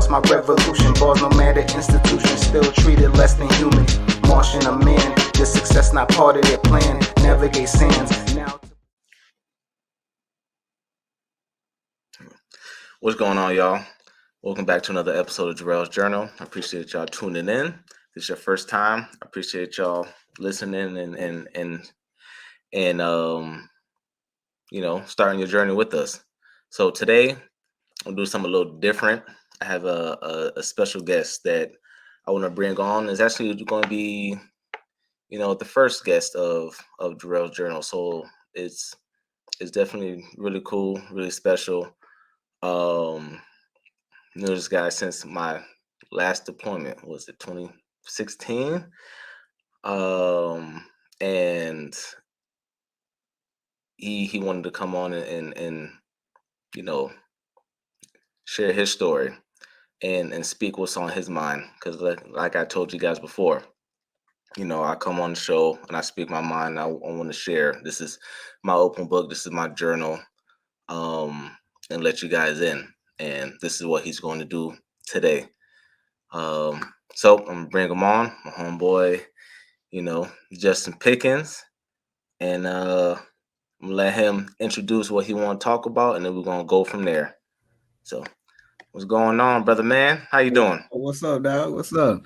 thoughts, my revolution. Bars no matter institution, still treated less than human. Martian a man, this success not part of their plan. Navigate sands now. What's going on, y'all? Welcome back to another episode of Jarrell's Journal. I appreciate y'all tuning in. If this is your first time, I appreciate y'all listening and starting your journey with us. So today I'll do something a little different. I have a special guest that I want to bring on. It's actually going to be, the first guest of Jarrell's Journal. So it's definitely really cool, really special. Knew this guy since my last deployment. Was it 2016? And he wanted to come on and share his story and speak what's on his mind. Because like I told you guys before, I come on the show and I speak my mind. I want to share. This is my open book. This is my journal, and let you guys in. And this is what he's going to do today. So I'm gonna bring him on, my homeboy, Justin Pickens, and I'm gonna let him introduce what he want to talk about, and then we're gonna go from there. So, what's going on, brother man? How you doing? What's up, dog? What's up?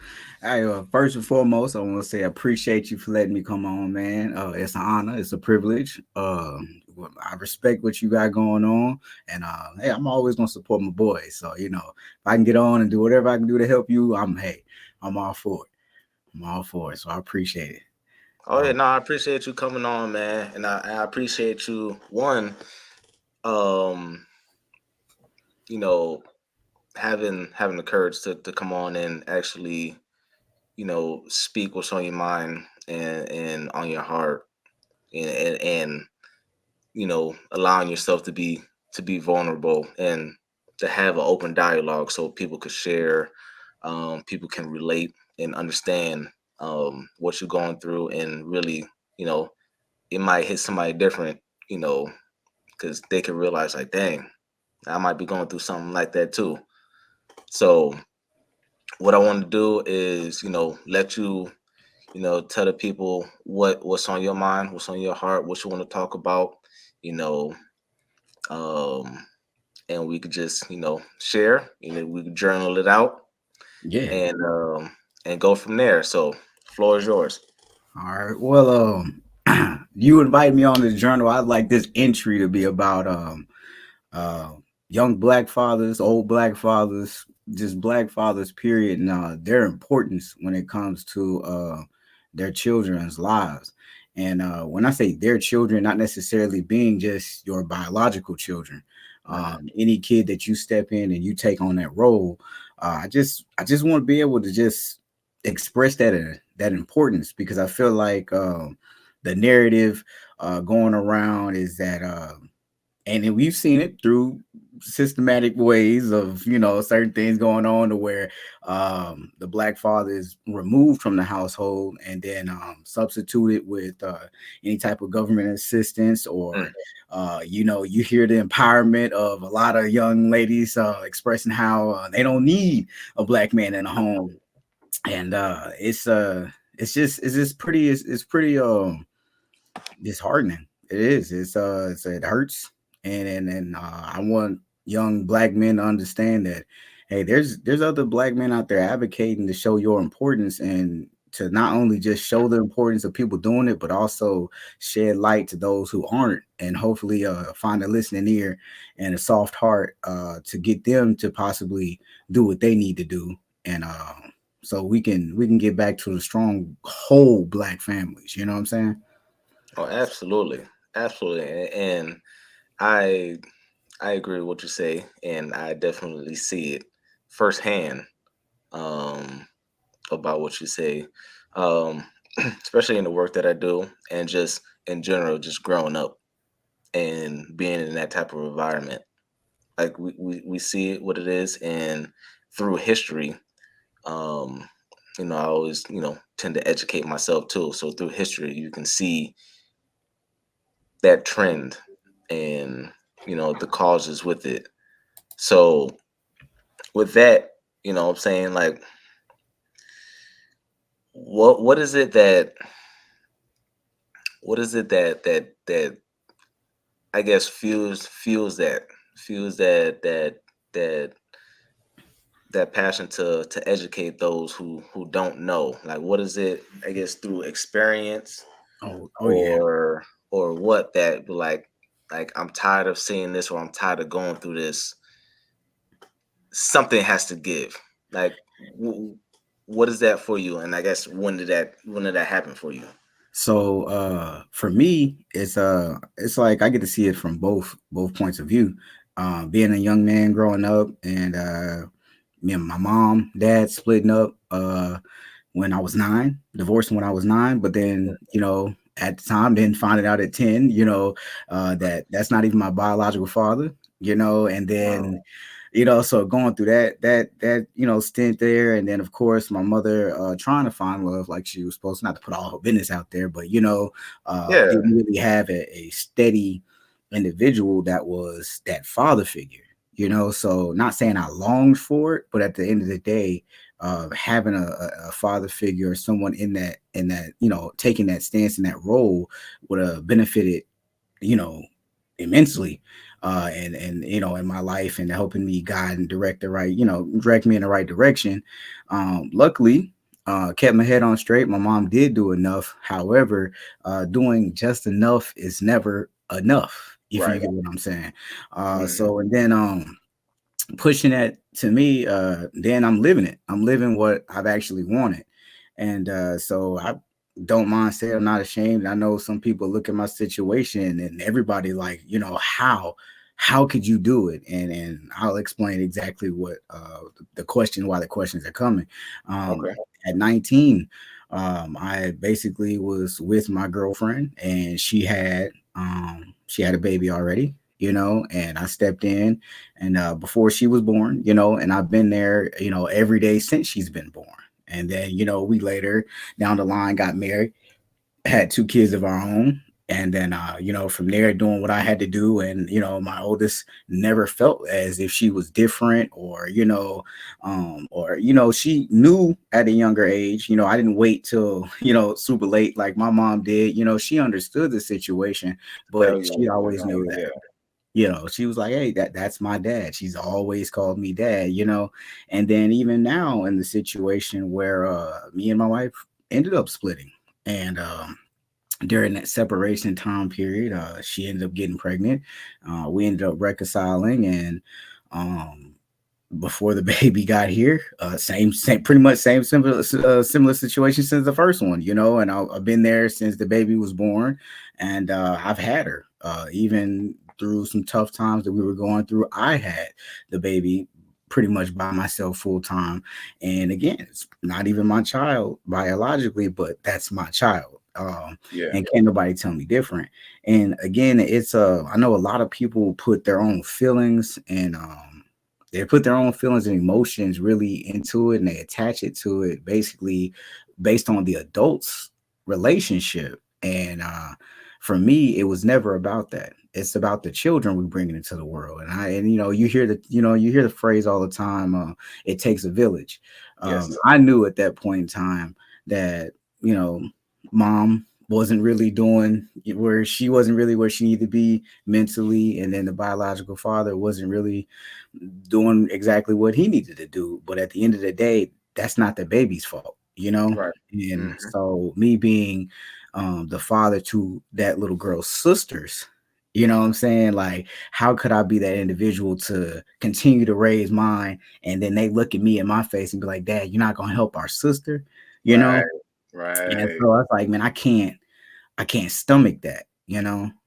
First and foremost, I want to say I appreciate you for letting me come on, man. It's an honor, it's a privilege. I respect what you got going on, and hey, I'm always gonna support my boys. So if I can get on and do whatever I can do to help you, I'm all for it. I'm all for it. So I appreciate it. Oh yeah, no, I appreciate you coming on, man, and I appreciate you having the courage to come on and actually, speak what's on your mind and on your heart, and allowing yourself to be vulnerable and to have an open dialogue so people could share, people can relate and understand what you're going through, and really, it might hit somebody different, because they can realize like, dang, I might be going through something like that too. So what I want to do is, let you, tell the people what's on your mind, what's on your heart, what you want to talk about, and we could just, share, we could journal it out, Yeah. and go from there. So floor is yours. All right. Well, you invite me on the journal. I'd like this entry to be about young Black fathers, old Black fathers, just Black fathers, period, and their importance when it comes to their children's lives. And when I say their children, not necessarily being just your biological children, any kid that you step in and you take on that role, I just want to be able to just express that importance, because I feel like the narrative going around is that and we've seen it through systematic ways of certain things going on to where the Black father is removed from the household and then substituted with any type of government assistance, or you hear the empowerment of a lot of young ladies expressing how they don't need a Black man in a home. And it's pretty disheartening. It is. It hurts, and I want young Black men to understand that, hey, there's other Black men out there advocating to show your importance, and to not only just show the importance of people doing it, but also shed light to those who aren't, and hopefully find a listening ear and a soft heart to get them to possibly do what they need to do, and so we can get back to the strong whole Black families. You know what I'm saying? Oh, absolutely. Absolutely. And I agree with what you say, and I definitely see it firsthand, about what you say, um, especially in the work that I do, and just in general, just growing up and being in that type of environment. Like we see it what it is, and through history, um, I always, tend to educate myself too. So through history, you can see that trend and, the causes with it. So with that, You know what I'm saying? Like, what is it that I guess fuels that that passion to educate those who don't know? Like, what is it? I guess through experience, Oh yeah. or what, that like I'm tired of seeing this, or I'm tired of going through this. Something has to give. Like, what is that for you? And I guess when did that happen for you? So for me, it's like I get to see it from both points of view. Being a young man growing up, and me and my mom, dad splitting up when I was 9, divorcing when I was 9, but then, at the time didn't find it out at 10, that's not even my biological father, and Wow. then so going through that stint there, and then of course my mother trying to find love like she was supposed to, not to put all her business out there, but Yeah. didn't really have a steady individual that was that father figure, so not saying I longed for it, but at the end of the day, having a father figure or someone in that taking that stance in that role would have benefited you know, immensely, and in my life, and helping me guide and direct me in the right direction. Luckily, kept my head on straight. My mom did do enough. However, doing just enough is never enough, if you Right. get what I'm saying. Hmm. So and then pushing that to me, then I'm living it. I'm living what I've actually wanted. And so I don't mind saying I'm not ashamed. I know some people look at my situation and everybody like, how could you do it? And I'll explain exactly what the question, why the questions are coming. Um, Okay. at 19, I basically was with my girlfriend, and she had a baby already, and I stepped in, and before she was born, and I've been there, every day since she's been born. And then, we later down the line got married, had 2 kids of our own. And then, from there, doing what I had to do. And, my oldest never felt as if she was different, she knew at a younger age. I didn't wait till, super late like my mom did. She understood the situation, but Tell she you, always knew that, yeah. she was like, hey, that's my dad. She's always called me dad, and then even now in the situation where me and my wife ended up splitting, and during that separation time period, she ended up getting pregnant. We ended up reconciling, and um before the baby got here, same, pretty much same similar situation since the first one, and I've been there since the baby was born, and I've had her, even through some tough times that we were going through. I had the baby pretty much by myself full time, and again, it's not even my child biologically, but that's my child. Yeah. And can't nobody tell me different. And again, it's I know a lot of people put their own feelings and they put their own feelings and emotions really into it, and they attach it to it basically based on the adult's relationship. And for me, it was never about that. It's about the children we bring into the world. And you hear the phrase all the time, it takes a village. Yes. I knew at that point in time that, you know, mom wasn't really doing where she wasn't really where she needed to be mentally, and then the biological father wasn't really doing exactly what he needed to do. But at the end of the day, that's not the baby's fault, Right. And Hmm. so me being the father to that little girl's sisters, what I'm saying? Like, how could I be that individual to continue to raise mine, and then they look at me in my face and be like, Dad, you're not gonna help our sister, you Right. know? And Right. so I was like, man, I can't stomach that, and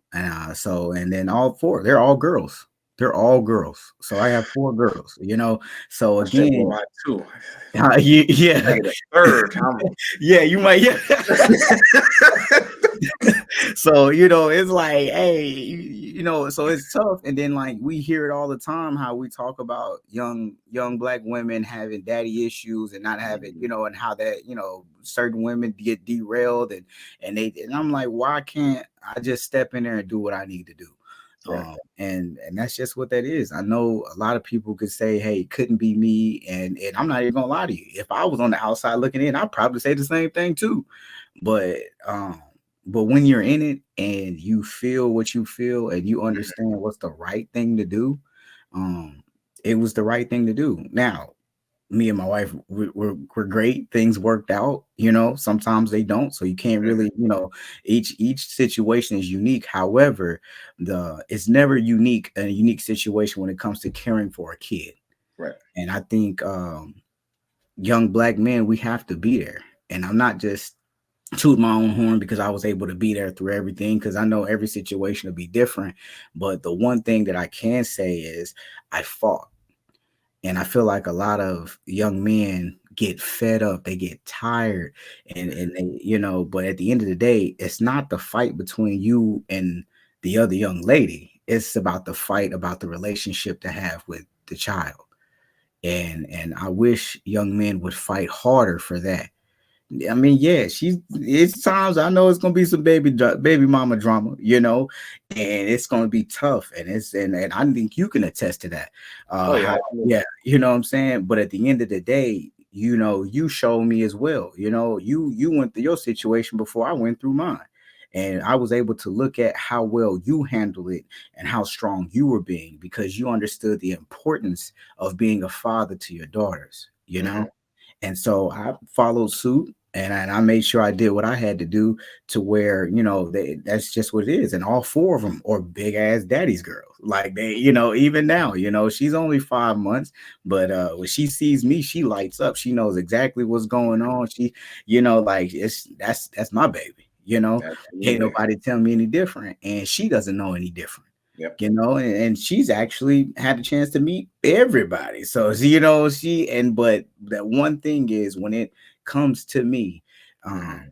then all four, they're all girls. They're all girls. So I have 4 girls, So I said, well, again, I too. I yeah, get a third. I'm yeah, you might, yeah. So it's like, hey, so it's tough. And then like we hear it all the time, how we talk about young black women having daddy issues and not having, and how that, certain women get derailed, and I'm like, why can't I just step in there and do what I need to do? Right. And that's just what that is. I know a lot of people could say, "Hey, it couldn't be me," and I'm not even gonna lie to you. If I was on the outside looking in, I'd probably say the same thing too. But um, but when you're in it and you feel what you feel and you Mhm. understand what's the right thing to do, um, it was the right thing to do. Now, me and my wife we're great, things worked out, sometimes they don't, so you can't Mhm. really, each situation is unique. However, the it's never unique a unique situation when it comes to caring for a kid. Right. And I think young black men, we have to be there. And I'm not just toot my own horn because I was able to be there through everything, because I know every situation will be different. But the one thing that I can say is I fought. And I feel like a lot of young men get fed up, they get tired, and Mhm. they, but at the end of the day, it's not the fight between you and the other young lady. It's about the fight about the relationship to have with the child. And I wish young men would fight harder for that. I mean, yeah, it's times I know it's gonna be some baby mama drama, and it's gonna be tough, and I think you can attest to that. Oh yeah, How absolutely. Yeah, you know what I'm saying? But at the end of the day, you show me as well. You went through your situation before I went through mine. And I was able to look at how well you handled it and how strong you were being, because you understood the importance of being a father to your daughters. Hmm. And so I followed suit, and I made sure I did what I had to do, to where, that's just what it is. And all four of them are big ass daddy's girls. Like they, even now, she's only 5 months, but when she sees me, she lights up. She knows exactly what's going on. She, like that's my baby. Ain't Absolutely. nobody tell me any different, and she doesn't know any different. Yep. And she's actually had a chance to meet everybody. So, but that one thing is, when it comes to me, Hmm.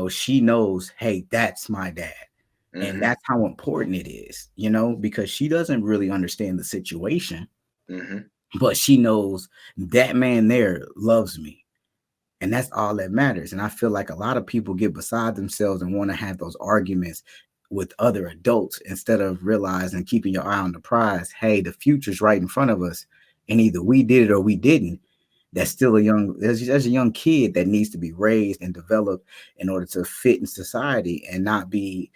she knows, hey, that's my dad. And Hmm. that's how important it is, because she doesn't really understand the situation, Hmm. but she knows that man there loves me, and that's all that matters. And I feel like a lot of people get beside themselves and want to have those arguments with other adults, instead of realizing, keeping your eye on the prize. Hey, the future's right in front of us, and either we did it or we didn't. That's still there's a young kid that needs to be raised and developed in order to fit in society, and not be,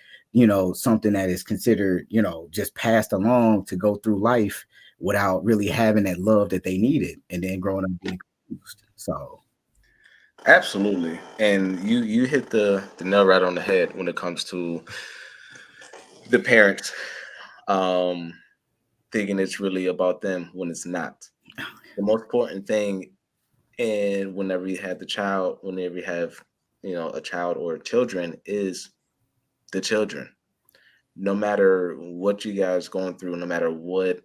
something that is considered, just passed along to go through life without really having that love that they needed, and then growing up being confused. So Absolutely. And you hit the nail right on the head when it comes to the parents um thinking it's really about them when it's not. The most important thing, and whenever you have the child, whenever you have, a child or children, is the children. No matter what you guys going through, no matter what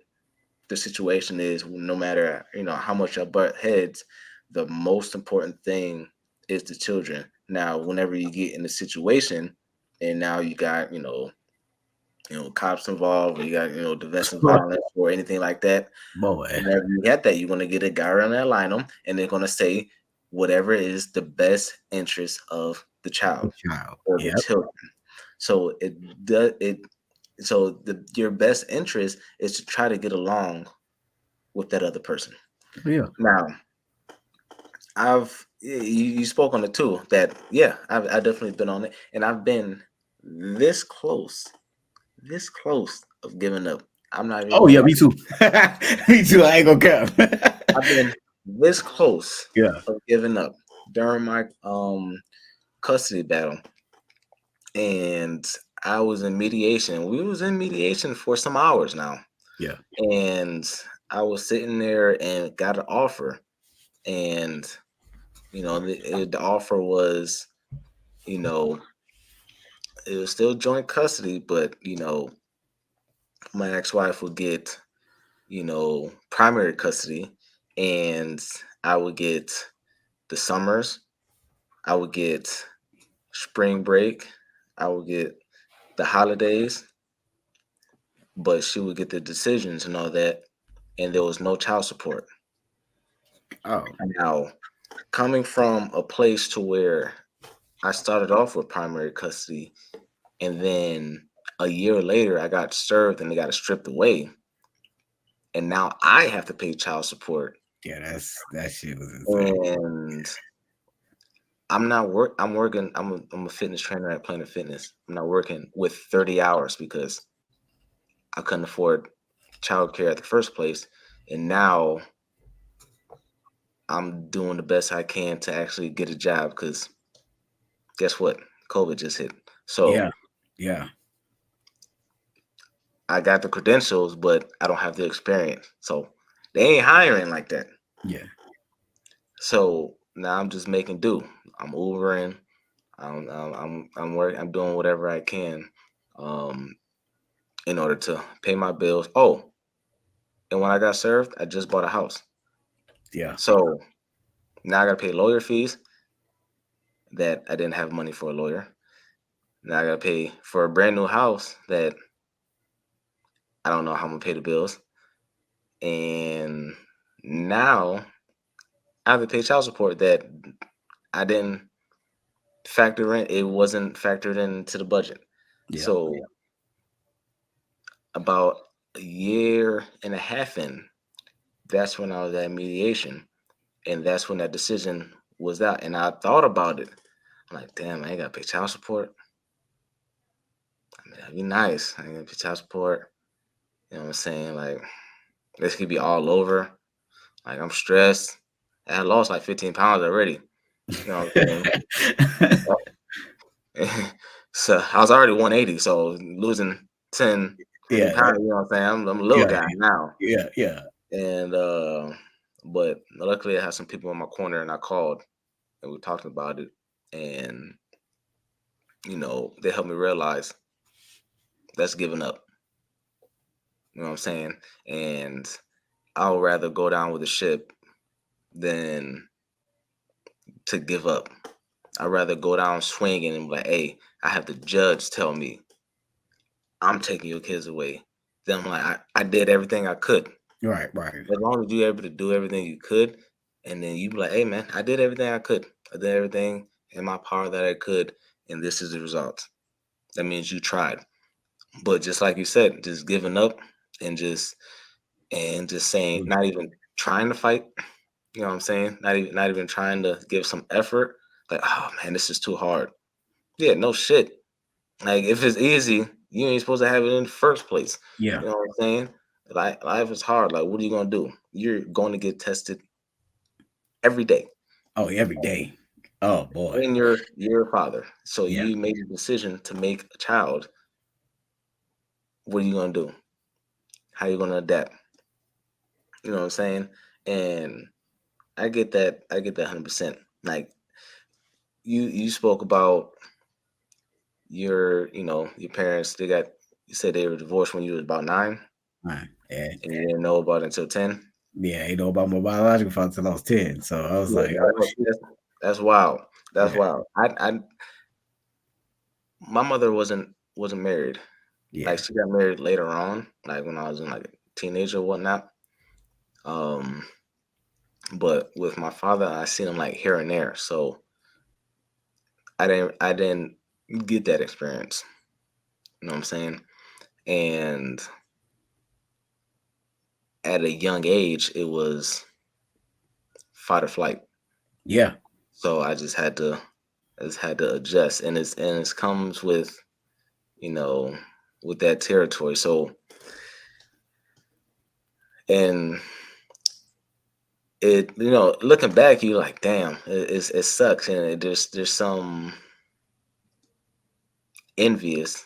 the situation is, no matter how much you butt heads, the most important thing is the children. Now, whenever you get in the situation, and now you got cops involved, or you got domestic violence or anything like that. boy, Whenever you get that, you're gonna get a guy around that line them, and they're gonna say whatever is the best interest of the child the child. or the Yep. children. So your best interest is to try to get along with that other person. Yeah. Now, you spoke on it too. That yeah, I've definitely been on it, and I've been this close of giving up. I'm not even Oh gonna yeah, lie. me too. Me too. I ain't gonna cap. I've been this close Yeah. of giving up during my custody battle, and I was in mediation. We was in mediation for some hours now, Yeah. and I was sitting there and got an offer, and the offer was, you know, it was still joint custody, but my ex-wife would get, primary custody, and I would get the summers, I would get spring break, I would get the holidays, but she would get the decisions and all that, and there was no child support. Oh. Now, coming from a place to where I started off with primary custody, and then A year later, I got served and they got it stripped away, and now I have to pay child support. Yeah, that shit was insane. And I'm working. I'm a fitness trainer at Planet Fitness. I'm not working with 30 hours because I couldn't afford childcare at the first place, and now I'm doing the best I can to actually get a job because guess what? COVID just hit. So Yeah, yeah, I got the credentials, but I don't have the experience. So they ain't hiring like that. yeah, So now I'm just making do. I'm Ubering. I'm working. I'm doing whatever I can, um, in order to pay my bills. Oh, and when I got served, I just bought a house. yeah, So now I gotta pay lawyer fees that I didn't have money for a lawyer. Now I gotta pay for a brand new house that I don't know how I'm gonna pay the bills. And now I have to pay child support that I didn't factor in. It wasn't factored into the budget. yeah. So about a year and a half in, that's when I was at mediation. And that's when that decision was out. And I thought about it. I'm like, damn, I ain't gotta pay child support. I mean, that'd be nice. I ain't gonna pay child support. You know what I'm saying? Like, this could be all over. Like, I'm stressed. I lost like 15 pounds already. You know what I'm saying? So I was already 180, so losing 10, 20 Yeah, pounds, you know what I'm saying? I'm a little yeah, guy now. yeah, yeah. And but luckily I had some people in my corner and I called and we talked about it. And they helped me realize that's giving up. You know what I'm saying? And I would rather go down with the ship than to give up. I'd rather go down swinging and be like, hey, I have the judge tell me I'm taking your kids away. Then I'm like, I did everything I could. Right, right. As long as you're able to do everything you could, and then you be like, hey man, I did everything I could. I did everything in my power that I could, and this is the result. That means you tried. But just like you said, just giving up and just saying, not even trying to fight. You know what I'm saying? Not even trying to give some effort. Like, oh man, this is too hard. Yeah, no shit. Like if it's easy, you ain't supposed to have it in the first place. Yeah. You know what I'm saying? Like life is hard. Like, what are you gonna do? You're going to get tested every day. Oh, every day. Oh boy. And you're a father. So Yeah. you made a decision to make a child. What are you gonna do? How you gonna adapt? You know what I'm saying? And I get that. I get that 100%. Like you spoke about your parents. You said they were divorced when you was about 9, Right. Yeah. and you didn't know about it until 10. Yeah. You know about my biological father till I was 10. So I was Yeah, like, oh shit. that's wild. That's Yeah. wild. My mother wasn't married. Yeah. Like she got married later on, like when I was in like a teenager or whatnot. Um, but with my father, I seen him like here and there, so I didn't get that experience. You know what I'm saying? And at a young age, it was fight or flight. Yeah. So I just had to adjust, and it comes you know with that territory. So and looking back, you're like, damn, it sucks, and there's some envious,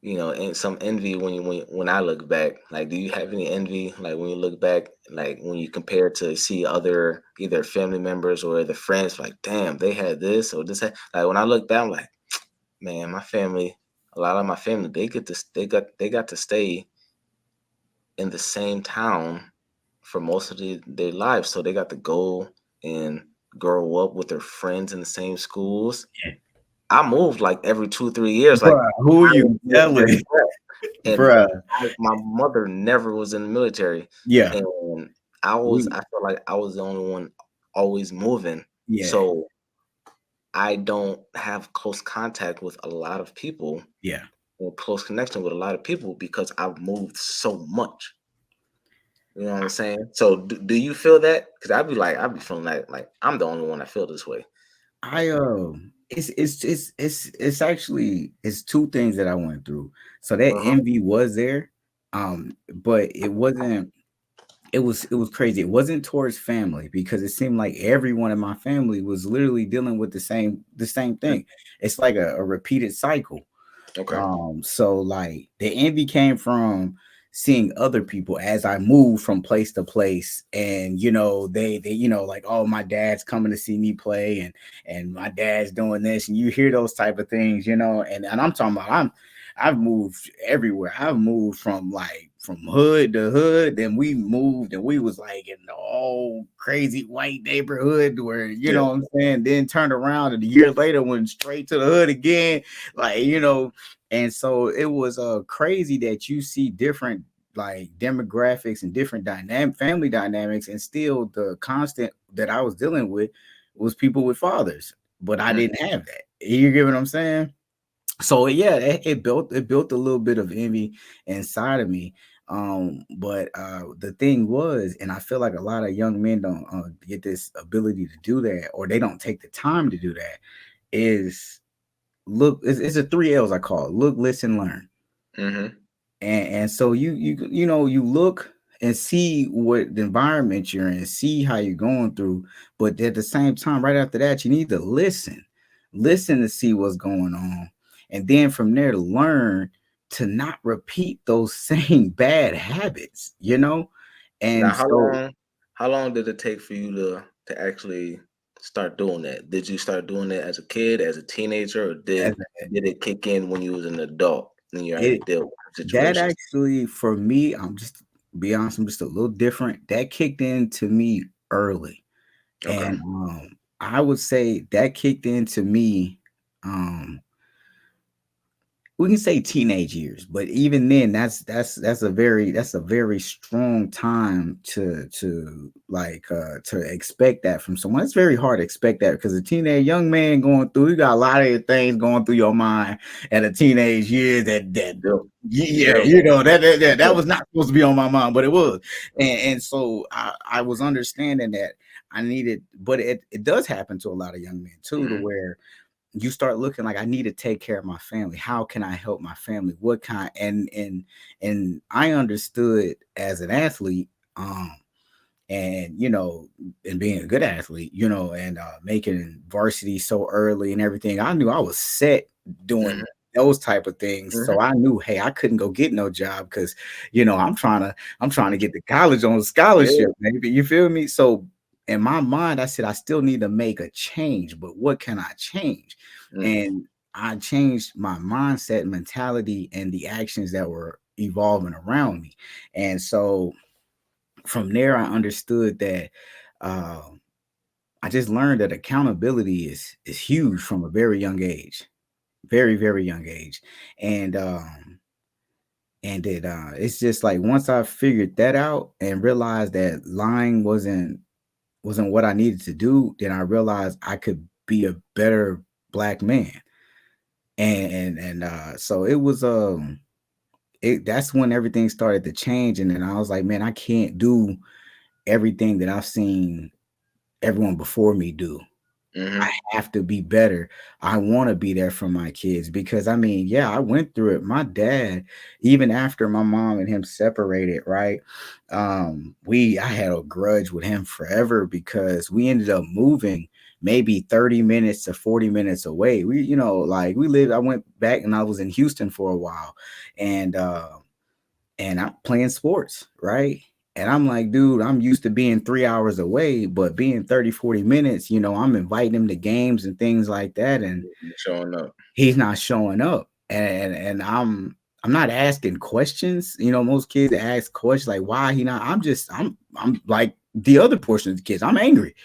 and some envy when I look back. Like, do you have any envy, like when you look back, like when you compare to see other either family members or the friends, like, damn, they had this or this? Like when I look back, I'm like, man, a lot of my family, they got to stay in the same town for most of their lives. So they got to go and grow up with their friends in the same schools. Yeah. I moved like every 2-3 years. Like, Bruh, who you telling? and Bruh. my mother never was in the military, Yeah. and We I felt like I was the only one always moving. yeah. So I don't have close contact with a lot of people. Yeah. a close connection with a lot of people because I've moved so much. You know what I'm saying? So do you feel that? Because I'd be feeling like I'm the only one that feel this way. I it's actually it's two things that I went through. So that Uh huh. envy was there, but it wasn't. It was crazy. It wasn't towards family because it seemed like everyone in my family was literally dealing with the same thing. It's like a repeated cycle. Okay. So like the envy came from seeing other people as I moved from place to place, and they like, oh, my dad's coming to see me play, and my dad's doing this, and you hear those type of things, and I'm talking about I've moved everywhere. I've moved from hood to hood. Then we moved and we was like in the old crazy white neighborhood where, Yeah. what I'm saying, then turned around and a year later went straight to the hood again. Like, and so it was crazy that you see different like demographics and different family dynamics, and still the constant that I was dealing with was people with fathers, but I Mm, didn't have that. You get what I'm saying? So yeah, it built a little bit of envy inside of me. But the thing was, and I feel like a lot of young men don't get this ability to do that, or they don't take the time to do that. Is look, it's a three L's I call it: look, listen, learn. mm-hmm. And so you look and see what the environment you're in, see how you're going through, but at the same time, right after that, you need to listen to see what's going on, and then from there to learn to not repeat those same bad habits. Now, And so how long did it take for you to actually start doing that? Did you start doing that as a kid, as a teenager, or as did it kick in when you was an adult and you had to it deal with that situations? actually, for me, be honest, I'm just a little different. That kicked into me early. Okay. And I would say that kicked into me. Um, we can say teenage years, but even then, that's a very strong time to expect that from someone. It's very hard to expect that because a teenage young man going through, you got a lot of things going through your mind at a teenage year that Yep. yeah, Yep. that Yep. was not supposed to be on my mind, but it was. And so I was understanding that I needed, but it does happen to a lot of young men too, to Mm-hmm. where you start looking like, I need to take care of my family. How can I help my family? What kind? And I understood as an athlete, and and being a good athlete, and making varsity so early and everything. I knew I was set Mm-hmm. doing those type of things. Mm-hmm. So I knew, hey, I couldn't go get no job because I'm trying to get to college on a scholarship, Yeah. maybe, you feel me? So in my mind, I said I still need to make a change, but what can I change? Mm. And I changed my mindset, mentality, and the actions that were evolving around me. And so from there, I understood that uh, I just learned that accountability is huge from a very young age, very very young age, and it's just like once I figured that out and realized that lying wasn't what I needed to do, then I realized I could be a better black man, and so it was that's when everything started to change, and then I was like, man, I can't do everything that I've seen everyone before me do. Mm-hmm. I have to be better. I want to be there for my kids because I mean, yeah, I went through it. My dad, even after my mom and him separated, right? I had a grudge with him forever because we ended up moving maybe 30 minutes to 40 minutes away. Like I went back and I was in Houston for a while, and I'm playing sports, right? And I'm like, dude, I'm used to being 3 hours away, but being 30, 40 minutes, I'm inviting him to games and things like that. And You showing up. he's not showing up. And I'm not asking questions. Most kids ask questions like, why he not? I'm like the other portion of the kids. I'm angry.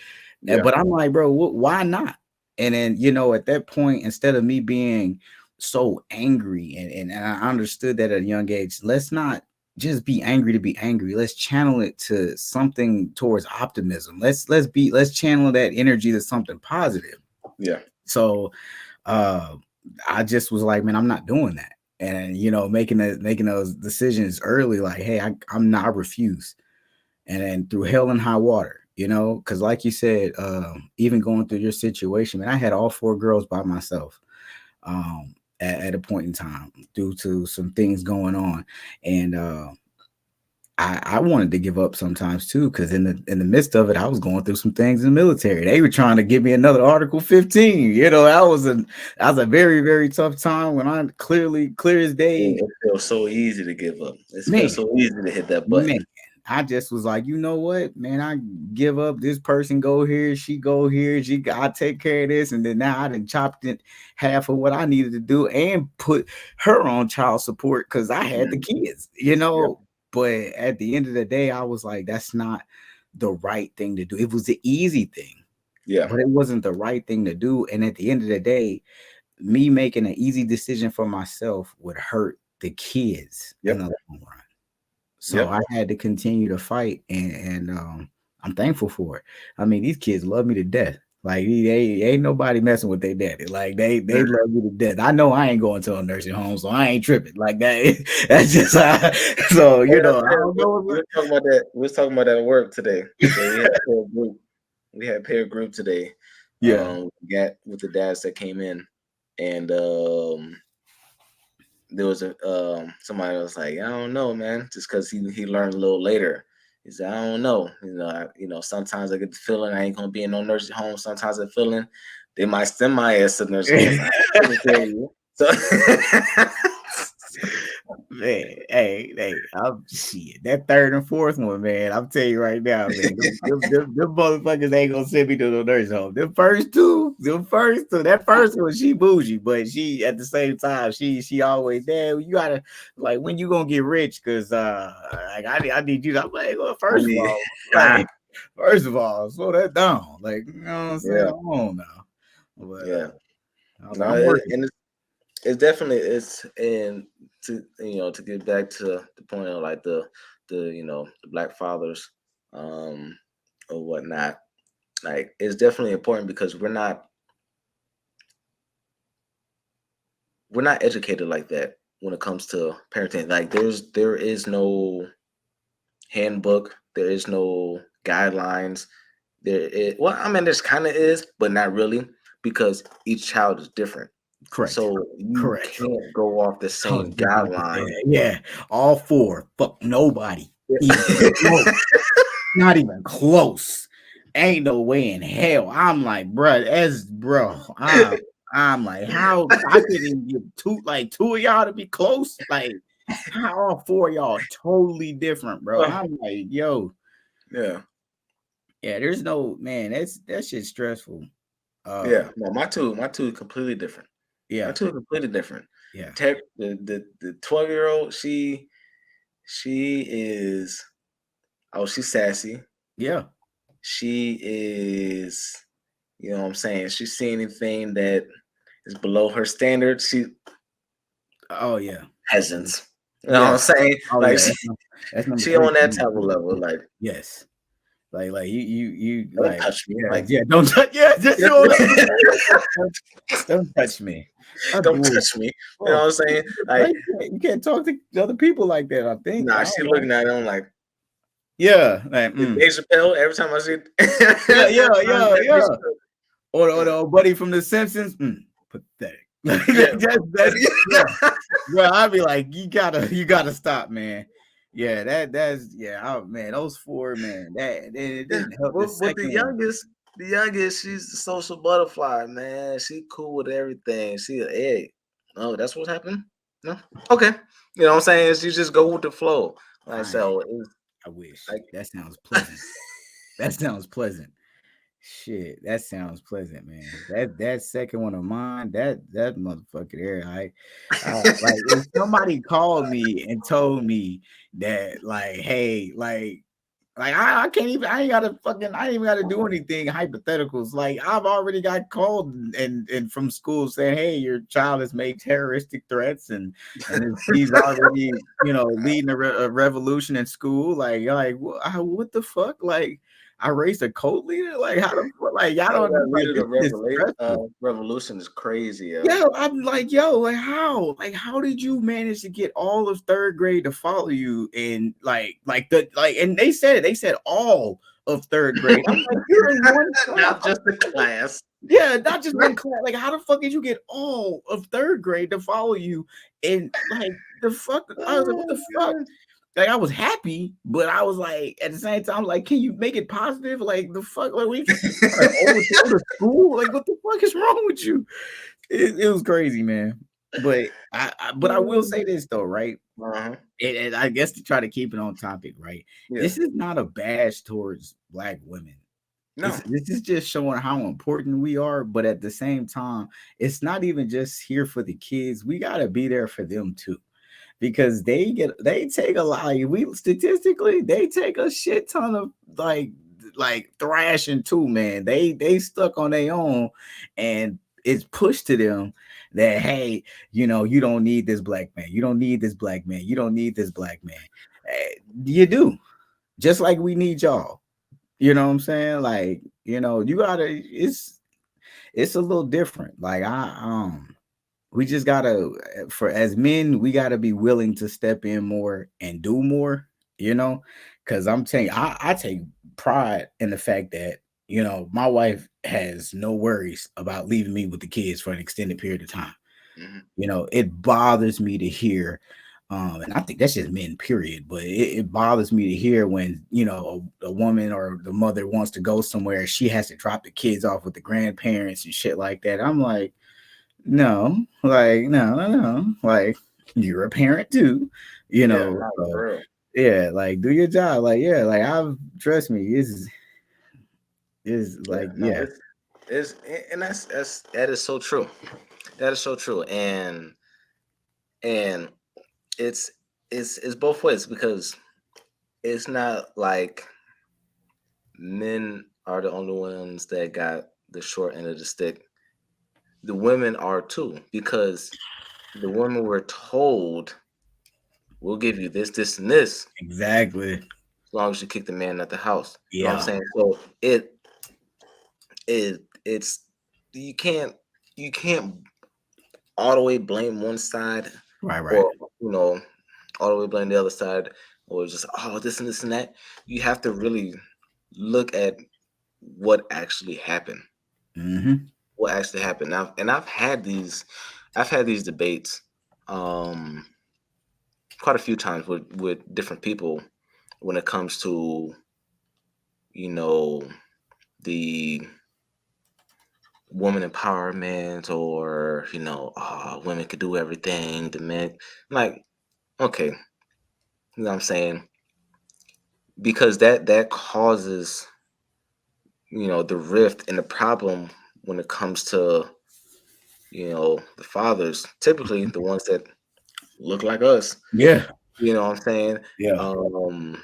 Yeah. But I'm like, bro, why not? And then, at that point, instead of me being so angry, and I understood that at a young age, let's not just be angry to be angry. Let's channel it to something towards optimism. Let's channel that energy to something positive. Yeah. So I just was like, man, I'm not doing that. and making those decisions early, like, hey, I'm not, I refuse. And then through hell and high water, because like you said, even going through your situation, man, I had all four girls by myself, at a point in time due to some things going on. And I wanted to give up sometimes too, because in the midst of it, I was going through some things in the military. They were trying to give me another Article 15. That was a very, very tough time when I clear as day. It feels so easy to give up. It Man, feels so easy to hit that man, button. I just was like, you know what, man, I give up. This person go here, she go here, I take care of this, and then now I done chopped it half of what I needed to do and put her on child support because I had the kids, Yeah. But at the end of the day, I was like, that's not the right thing to do. It was the easy thing, Yeah. but it wasn't the right thing to do. And at the end of the day, me making an easy decision for myself would hurt the kids in Yep. the long run. So Yep. I had to continue to fight, and I'm thankful for it. I mean, these kids love me to death. Like, they ain't nobody messing with their daddy. Like, they love me to death. I know I ain't going to a nursing home, so I ain't tripping like that. That's just so Oh, yeah, I don't know. we were talking about that. We were talking about that at work today. So we had a pair group. We had a pair group today. Yeah. Got with the dads that came in, and there was a somebody was like, I don't know, man, just because he learned a little later. He said, I don't know, sometimes I get the feeling I ain't gonna be in no nursing home. Sometimes I feeling they might send my ass to the nursing home. I couldn't tell you. So Man, hey, I'm shit. That third and fourth one, man. I'm telling you right now, man. Them motherfuckers ain't gonna send me to the nursing home. Them first two. That first one, she bougie, but she at the same time, she always there. You gotta, like, when you gonna get rich? Cause like, I need you. I'm like, well, first of all, slow that down. Like, you know what I'm saying? yeah, I don't know, but yeah. No, I'm working. and it's definitely and to get back to the point of like the the black fathers, or whatnot. Like, it's definitely important because we're not educated like that when it comes to parenting. Like, there is no handbook, there is no guidelines. Well, I mean, there's kind of is, but not really, because each child is different. Correct. So you can't go off the same guideline. Yeah, all four. Fuck nobody. Even close. Not even close. Ain't no way in hell. I'm like, bro. I'm like, how I couldn't get two of y'all to be close? Like, how all four of y'all totally different, bro? I'm like, yo. Yeah. Yeah, there's no, man, that shit's stressful. Yeah. No, my two completely different. Yeah. My two are completely different. Yeah. The 12-year-old, she is, she's sassy. Yeah. She is, what I'm saying, she see anything that is below her standard, she hesitates. You know what I'm saying? Like, that's she on that type of level. Like, yes. Like you don't like, touch me. Yeah, Like, yeah, don't touch. Yeah, just don't touch me. Don't touch me. You know what I'm saying? Like, you can't talk to other people like that. I think. nah, she looking at him like, yeah, like, Dave Chappelle. Every time I see it, yeah. Or the buddy from The Simpsons. Pathetic. Bro, I'd be like, you gotta stop, man. Yeah, that's man, those four, man, that it didn't help. But the youngest, she's the social butterfly, man. She cool with everything. She an egg. Oh, that's what happened? No? Okay. You know what I'm saying? She just go with the flow. Like, so I wish. Like, that sounds pleasant. That sounds pleasant. Shit, that sounds pleasant, man. That second one of mine, that motherfucker there. Like, if somebody called me and told me that, like, hey, like I can't even, I ain't even gotta do anything hypotheticals. Like, I've already got called and from school saying, hey, your child has made terroristic threats and he's already, leading a revolution in school. Like what the fuck? Like, I raised a cult leader. Like how the like y'all Yo, don't that like leader this to is stressful. revolution is crazy, yo. Yo, I'm like, yo, like how? Like, how did you manage to get all of third grade to follow you? And and they said it, they said all of third grade. I'm like, you're in one class. Not just the class. Yeah, not just one class. Like, how the fuck did you get all of third grade to follow you? And like the fuck, I was like, what Oh, the fuck? Like, I was happy, but I was like, at the same time, like, can you make it positive? Like, the fuck, like, we trying to overthrow the school? Like, what the fuck is wrong with you? It was crazy, man. But I will say this though, right? uh-huh. And I guess to try to keep it on topic, right? Yeah. This is not a bash towards black women. No. This is just showing how important we are, but at the same time, it's not even just here for the kids. We gotta be there for them too, because they take a lot. Like, we statistically they take a shit ton of like thrashing too, man. They stuck on their own, and it's pushed to them that, hey, you don't need this black man. You don't need this black man. You don't need this black man. You do, just like we need y'all. You know what I'm saying? Like, you gotta. It's a little different. Like, we just gotta, for as men, we gotta be willing to step in more and do more. Because I'm telling you, I take pride in the fact that my wife has no worries about leaving me with the kids for an extended period of time. It bothers me to hear, and I think that's just men, period. But it bothers me to hear when a woman or the mother wants to go somewhere, she has to drop the kids off with the grandparents and shit like that. I'm like, no, like, no, like, you're a parent too, Yeah, not so, for real. yeah, like, do your job, like, yeah, like, I've trust me, is Yeah, like, no, yeah, it's and that is so true. That is so true. And it's it's both ways, because it's not like men are the only ones that got the short end of the stick. The women are too, because the women were told, we'll give you this, this, and this, exactly, as long as you kick the man out the house. You know what I'm yeah, saying? So it's you can't all the way blame one side, right, or all the way blame the other side, or just, oh, this and this and that. You have to really look at what actually happened. mm-hmm. What actually happened. Now, and I've had these debates um quite a few times with different people when it comes to you know the woman empowerment, or women could do everything, the men, like, okay, you know what I'm saying, because that causes the rift and the problem when it comes to the fathers, typically the ones that look like us. Yeah, You know what I'm saying? yeah, Um,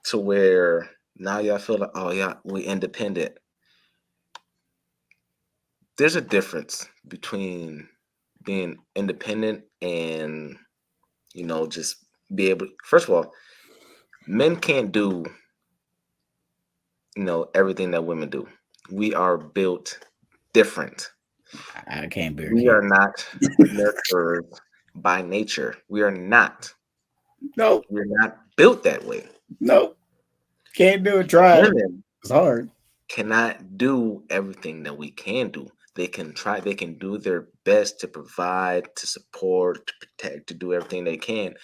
to where now y'all feel like, oh yeah, we independent. There's a difference between being independent and just be able. First of all, men can't do everything that women do. We are built different. I can't bear We kids. are not nurtured by nature. We are not. No, We're not built that way. no, can't do it. Try. Women It's hard. cannot do everything that we can do. They can try, they can do their best to provide, to support, to protect, to do everything they can,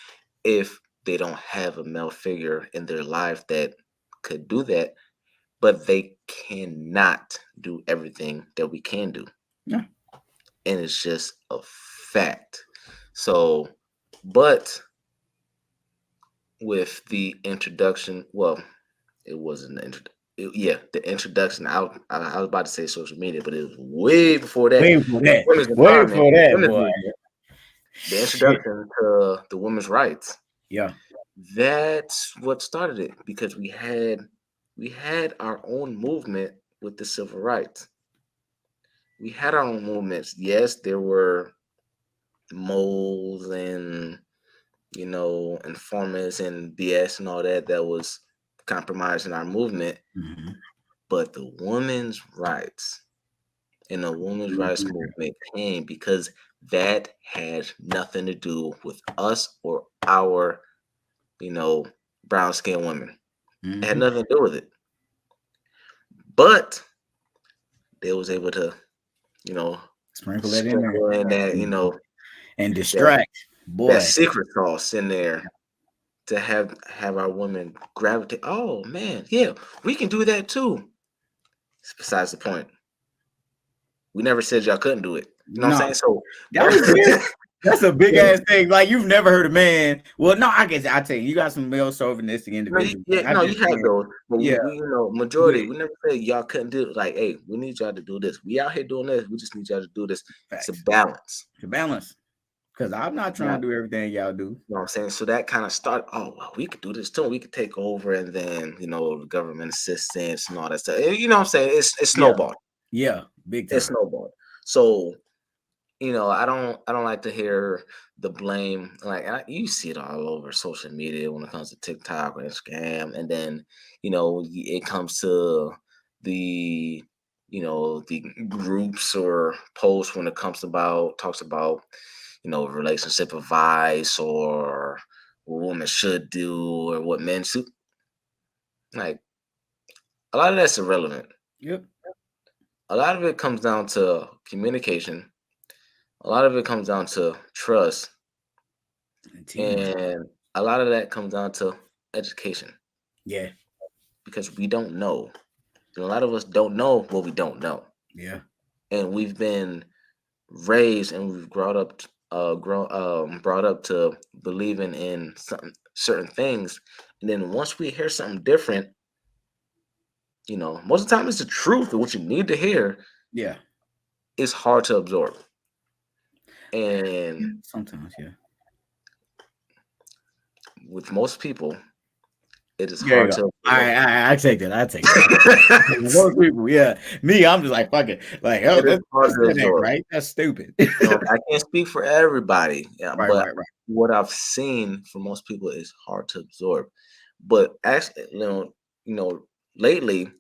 if they don't have a male figure in their life that could do that, but they cannot do everything that we can do. Yeah. And it's just a fact. So, but with the introduction, well, it wasn't the yeah, the introduction. I was about to say social media, but it was way before that. Wait for that. Women's Wait empowerment, for that, women's boy. movement, the Shit. introduction to the women's rights. Yeah. That's what started it, because we had our own movement with the civil rights. We had our own movements. Yes, there were moles and informants and BS and all that was compromising our movement, but the women's rights and the women's rights movement came because that had nothing to do with us or our, brown skinned women. It had nothing to do with it. But they was able to, sprinkle it in there in that, and distract that secret sauce in there to have our women gravitate. Oh man, yeah, we can do that too. It's besides the point. We never said y'all couldn't do it. You know what I'm saying? So that was weird. That's a big ass thing. Like, you've never heard a man. Well, no, I guess I tell you got some male chauvinistic individuals. You have those. But yeah, we majority. We never said y'all couldn't do it. Like, hey, we need y'all to do this. We out here doing this. We just need y'all to do this. Facts. It's a balance. It's a balance. Because I'm not trying to do everything y'all do. You know what I'm saying? So that kind of started, well, we could do this too. We could take over, and then, the government assistance and all that stuff. You know what I'm saying? It's snowballed. Yeah, big time. It's snowballed. So, I don't like to hear the blame. Like, you see it all over social media when it comes to TikTok or Instagram. And then, it comes to the, the groups or posts when it talks about, relationship advice or what women should do or what men should. Like, a lot of that's irrelevant. Yep. A lot of it comes down to communication. A lot of it comes down to trust. And a lot of that comes down to education. Yeah. Because we don't know. And a lot of us don't know what we don't know. Yeah. And we've been raised and we've brought up to believing in certain things. And then once we hear something different, most of the time it's the truth of what you need to hear. Yeah. It's hard to absorb. And sometimes, yeah. With most people, it is hard to absorb. I take that. Most people, yeah. Me, I'm just like, fuck it. Like, that's right? That's stupid. I can't speak for everybody. Yeah, but what I've seen for most people is hard to absorb. But actually, lately,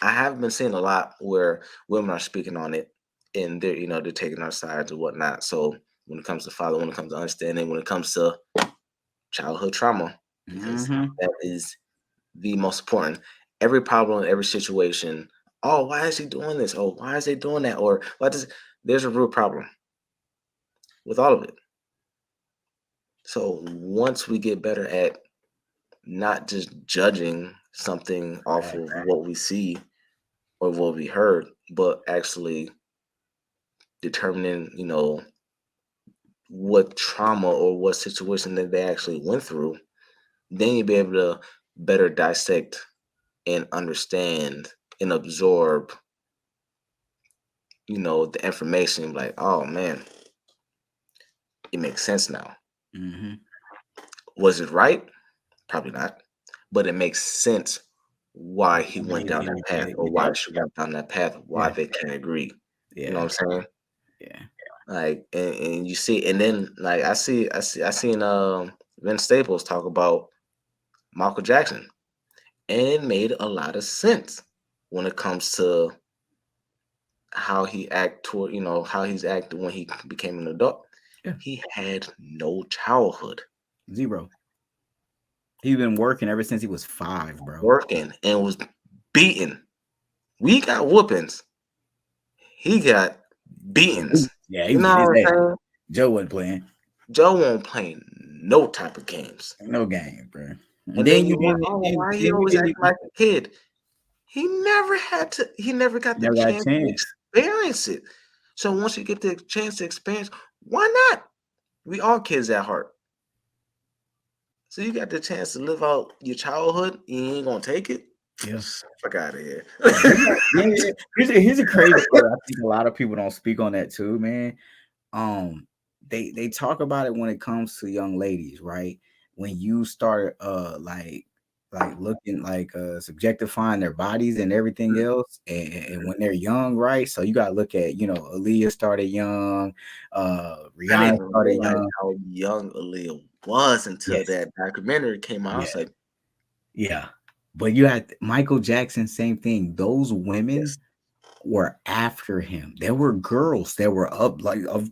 I have been seeing a lot where women are speaking on it, and they're taking our sides or whatnot. So when it comes to father, when it comes to understanding, when it comes to childhood trauma, because that is the most important. Every problem, every situation. Oh, why is he doing this? Oh, why is they doing that? Or there's a real problem with all of it. So once we get better at not just judging something off of what we see or what we heard, but actually determining, what trauma or what situation that they actually went through, then you'll be able to better dissect and understand and absorb, the information. Like, oh man, it makes sense now. Was it right? Probably not. But it makes sense why he went down that path or why she went down that path, why they can't agree. You know what I'm saying? Yeah. Like, and you see, and then like I seen Vince Staples talk about Michael Jackson, and it made a lot of sense when it comes to how he how he's acted when he became an adult. Yeah. He had no childhood. Zero. He's been working ever since he was 5, bro. Working and was beaten. We got whoopings. He got beatings. Yeah, you know what I'm saying? Joe wasn't playing. Joe won't play no type of games. No game, bro. And then you wonder, why he always acting like a kid? He never got the chance to experience it. So once you get the chance to experience, why not? We all kids at heart. So you got the chance to live out your childhood, you ain't gonna take it? Yes. Fuck out of here. Here's a crazy part. I think a lot of people don't speak on that too, man. They talk about it when it comes to young ladies, right? When you start like looking like subjectifying their bodies and everything else, and when they're young, right? So you gotta look at, Aaliyah started young, Rihanna started young. How young Aaliyah was until that documentary came out. I was like, yeah. But you had Michael Jackson, same thing. Those women Yes. were after him. There were girls that were up like of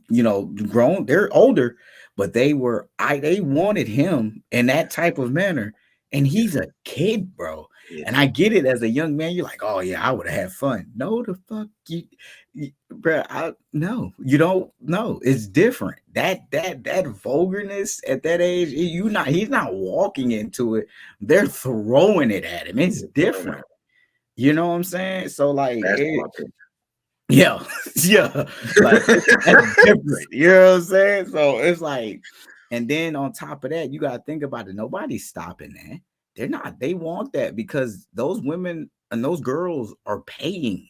grown, they're older, but they wanted him in that type of manner. And Yeah. he's a kid, bro. Yeah. And I get it as a young man, you're like, oh yeah, I would have had fun. No, the fuck bro. No, you don't know. It's different. That vulgarness at that age, he's not walking into it. They're throwing it at him. It's Yeah. different. You know what I'm saying? So like Basketball yeah, yeah, like that's different. You know what I'm saying? So it's like, and then on top of that, you gotta think about it. Nobody's stopping that. They're not. They want that because those women and those girls are paying.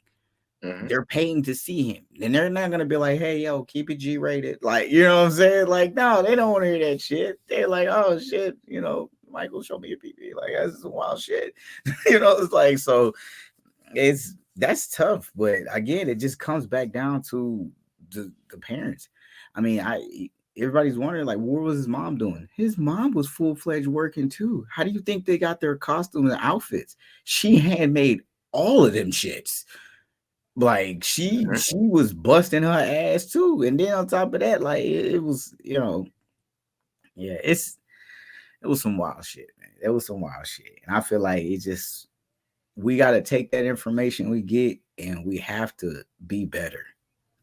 pick. They're paying to see him, and they're not gonna be like, "Hey, yo, keep it G rated." Like, you know what I'm saying? Like, no, they don't want to hear that shit. They're like, "Oh shit, Michael, show me your PP." Like, that's some wild shit. It's like so. That's tough, but again, it just comes back down to the parents. I mean, everybody's wondering like, what was his mom doing? His mom was full-fledged working too. How do you think they got their costumes and outfits? She handmade all of them shits. Like she was busting her ass too, and then on top of that, like it was, yeah, it was some wild shit, man. It was some wild shit, and I feel like it just we got to take that information we get and we have to be better.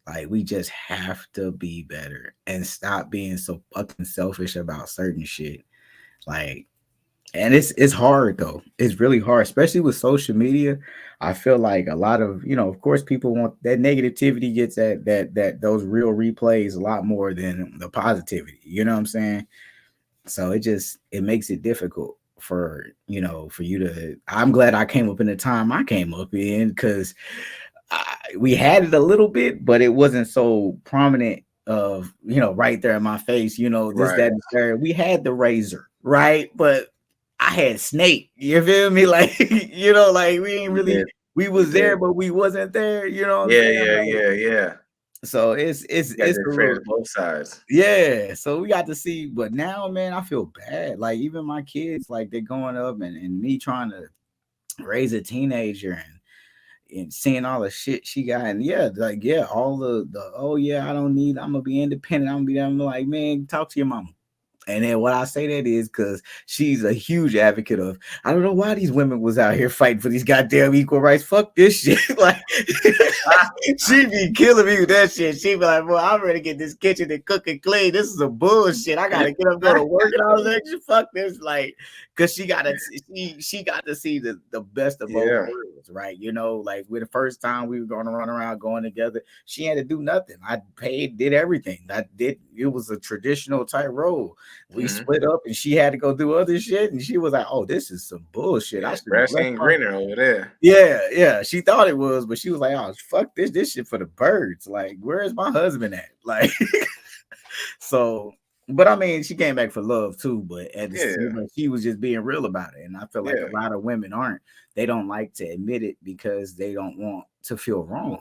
Like we just have to be better and stop being so fucking selfish about certain shit. Like, and it's hard though. It's really hard, especially with social media. I feel like a lot of of course, people want that negativity gets that those real replays a lot more than the positivity. You know what I'm saying? So it makes it difficult for you to. I'm glad I came up in the time I came up in because we had it a little bit, but it wasn't so prominent of right there in my face, this, Right. that, and third. We had the razor, right? But I had Snake. You feel me? Like, like we ain't You really did. we You was there, did. but we wasn't there. You know what I'm Yeah, saying? yeah, Like, yeah, yeah. so it's You guys it's a little. experience both sides. Yeah, so we got to see, but now, man, I feel bad. Like even my kids, like they're going up and me trying to raise a teenager and seeing all the shit she got, and all the oh yeah, I'm gonna be independent. I'm like, man, talk to your mama. And then what I say that is because she's a huge advocate of, I don't know why these women was out here fighting for these goddamn equal rights. Fuck this shit. Like she be killing me with that shit. She be like, boy, I'm ready to get this kitchen and cook and clean. This is a bullshit. I gotta get up, go to work and all that shit. Fuck this. Like, cause she got to see the best of both Yeah. worlds, right? Like with the first time we were going to run around going together, she had to do nothing. I paid, did everything. It was a traditional type role. We Mhm. split up and she had to go do other shit. And she was like, oh, this is some bullshit. I Yeah. should have Grass left ain't my. greener over there. Yeah, yeah. She thought it was, but she was like, oh, fuck this. This shit for the birds. Like, where's my husband at? Like, so, but I mean, she came back for love too, but at the same Yeah. time, she was just being real about it. And I feel like Yeah. a lot of women aren't. They don't like to admit it because they don't want to feel wrong.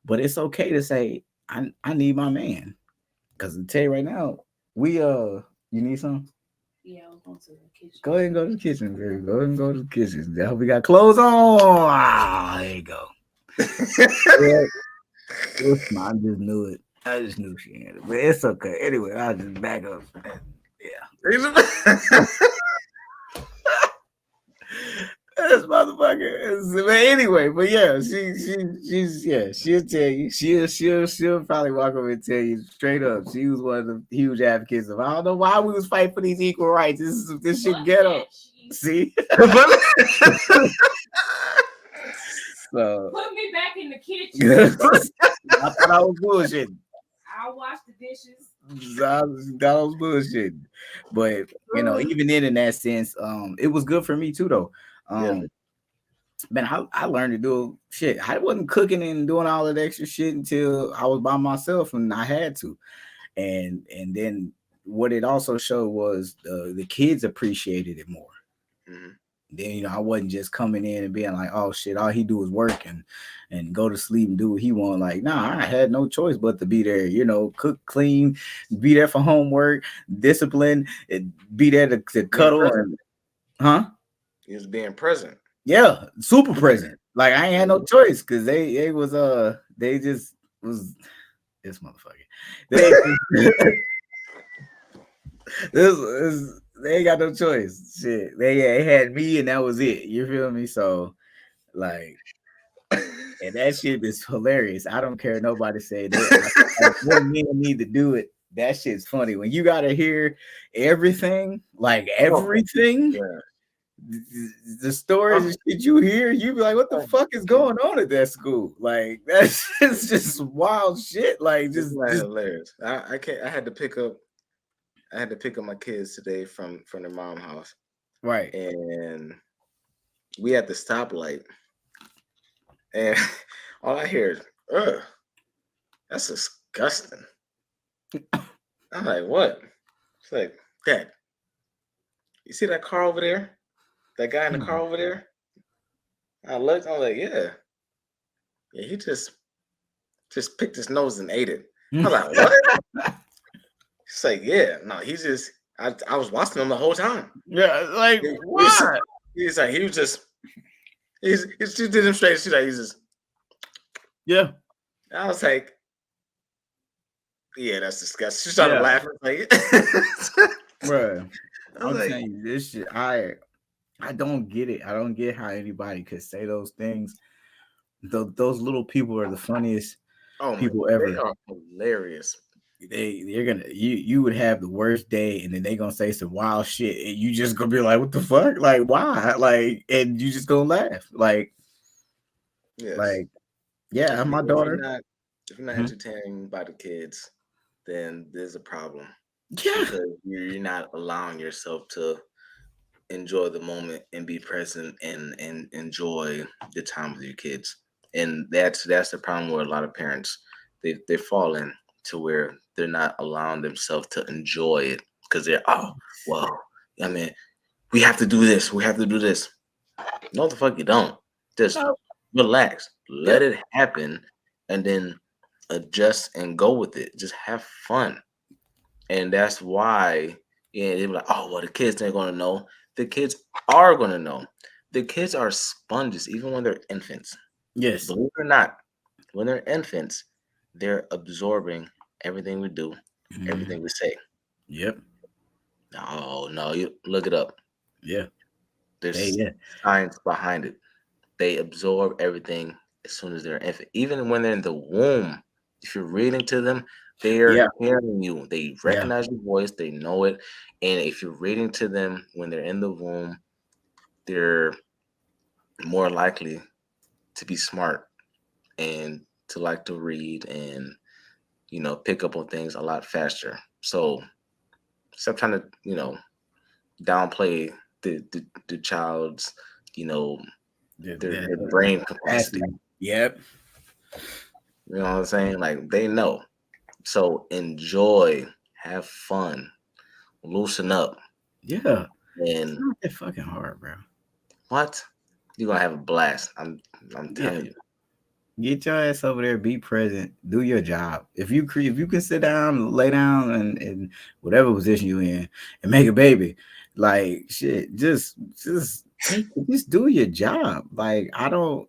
But it's okay to say, I need my man. Because I tell you right now, you need some? Yeah, I was going to the kitchen. Go ahead and go to the kitchen, baby. Go ahead and go to the kitchen. I hope we got clothes on. Ah, there you go. Yeah, I just knew it. I just knew she had it. But it's okay. Anyway, I'll just back up. Yeah. This motherfucker. But anyway, but yeah, she'll tell you. She'll probably walk over and tell you straight up. She was one of the huge advocates of, I don't know why we was fighting for these equal rights. This shit ghetto. See? So Put me back in the kitchen. I thought I was bullshitting. I'll wash the dishes. I was bullshitting. But even in that sense, it was good for me too though. Yeah. Man, I learned to do shit. I wasn't cooking and doing all that extra shit until I was by myself and I had to. And then what it also showed was the kids appreciated it more. Mhm. Then I wasn't just coming in and being like, oh shit, all he do is work and go to sleep and do what he want. Like, nah, I had no choice but to be there, cook, clean, be there for homework, discipline, be there to cuddle and He was being present. Yeah, super present. Like I ain't had no choice because they was they just was this motherfucker. They they ain't got no choice. Shit, they had me and that was it. You feel me? So like, and that shit is hilarious. I don't care nobody say they like, when men need to do it. That shit's funny when you gotta hear everything, like everything. Yeah. The stories and shit you hear, you be like, "What the fuck is going on at that school?" Like that's just wild shit. Like just hilarious. I can't. I had to pick up my kids today from their mom's house, right. and we at the stoplight, and all I hear is, "Ugh, that's disgusting." I'm like, "What?" It's like, "Dad, you see that car over there? That guy in the car over there?" I looked. I'm like, "Yeah, he just picked his nose and ate it." I was like, "What?" It's like, "Yeah, no, he's just." I was watching him the whole time. Yeah, like what? He's like, he was just. He just did him straight. She's like, he's just. Yeah. I was like, yeah, that's disgusting. She started laughing. Like, bro, I'm like, telling you, this shit. I don't get it. I don't get how anybody could say those things. Those little people are the funniest people ever. They are hilarious. They're gonna you would have the worst day, and then they gonna say some wild shit, and you just gonna be like, "What the fuck? Like, why?" Like, and you just gonna laugh. Like, yes. Like, yeah, my daughter. If you're not entertaining by the kids, then there's a problem. Yeah, because you're not allowing yourself to enjoy the moment and be present and enjoy the time with your kids. And that's the problem with a lot of parents. They fall in to where they're not allowing themselves to enjoy it because they're I mean, we have to do this. We have to do this. No, the fuck you don't. Just relax. Let it happen and then adjust and go with it. Just have fun. And that's why they were like, "Oh, well, the kids ain't gonna know." The kids are gonna know. The kids are sponges, even when they're infants. Yes. Believe it or not, when they're infants, they're absorbing everything we do, everything we say. Yep. No, you look it up. Yeah. There's science behind it. They absorb everything as soon as they're infant. Even when they're in the womb, if you're reading to them, they're hearing you. They recognize your voice. They know it. And if you're reading to them when they're in the womb, they're more likely to be smart and to like to read and, pick up on things a lot faster. So stop trying to, downplay the child's, their brain capacity. Yep. You know what I'm saying? Like they know. So enjoy, have fun, loosen up. Yeah. And it's not that fucking hard, bro. What? You're gonna have a blast. I'm telling you. Get your ass over there, be present, do your job. If you can sit down, lay down and whatever position you in and make a baby, like shit, just do your job. Like I don't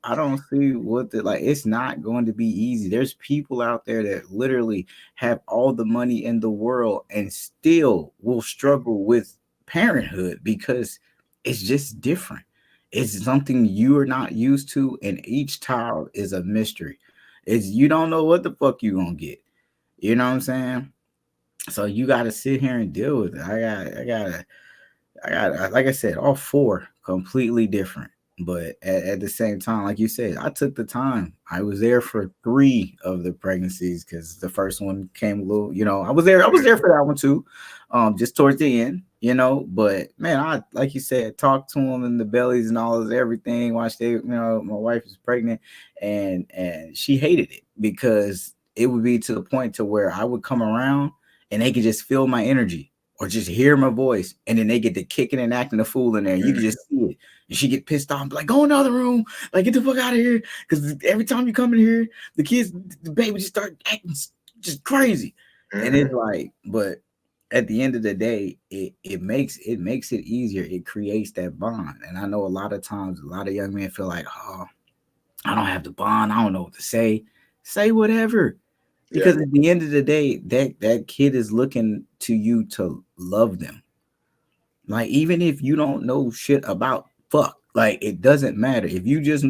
see what it's not going to be easy. There's people out there that literally have all the money in the world and still will struggle with parenthood because it's just different. It's something you are not used to, and each child is a mystery. You don't know what the fuck you gonna get. You know what I'm saying? So you got to sit here and deal with it. I got like I said, all four completely different. But at the same time, like you said, I took the time. I was there for 3 of the pregnancies because the first one came a little, I was there for that one too. Just towards the end, but man, I, like you said, talked to them in the bellies and all of everything. Watched my wife was pregnant and she hated it because it would be to the point to where I would come around and they could just feel my energy or just hear my voice, and then they get to kicking and acting a fool in there. You can just see it. And she get pissed off, like, go in the other room, like, get the fuck out of here. Because every time you come in here, the baby just start acting just crazy. And it's like, but at the end of the day, it makes it easier. It creates that bond. And I know a lot of times, a lot of young men feel like, oh, I don't have the bond. I don't know what to say. Say whatever. Because Yeah. at the end of the day, that kid is looking to you to love them. Like, even if you don't know shit about fuck, like, it doesn't matter. If you just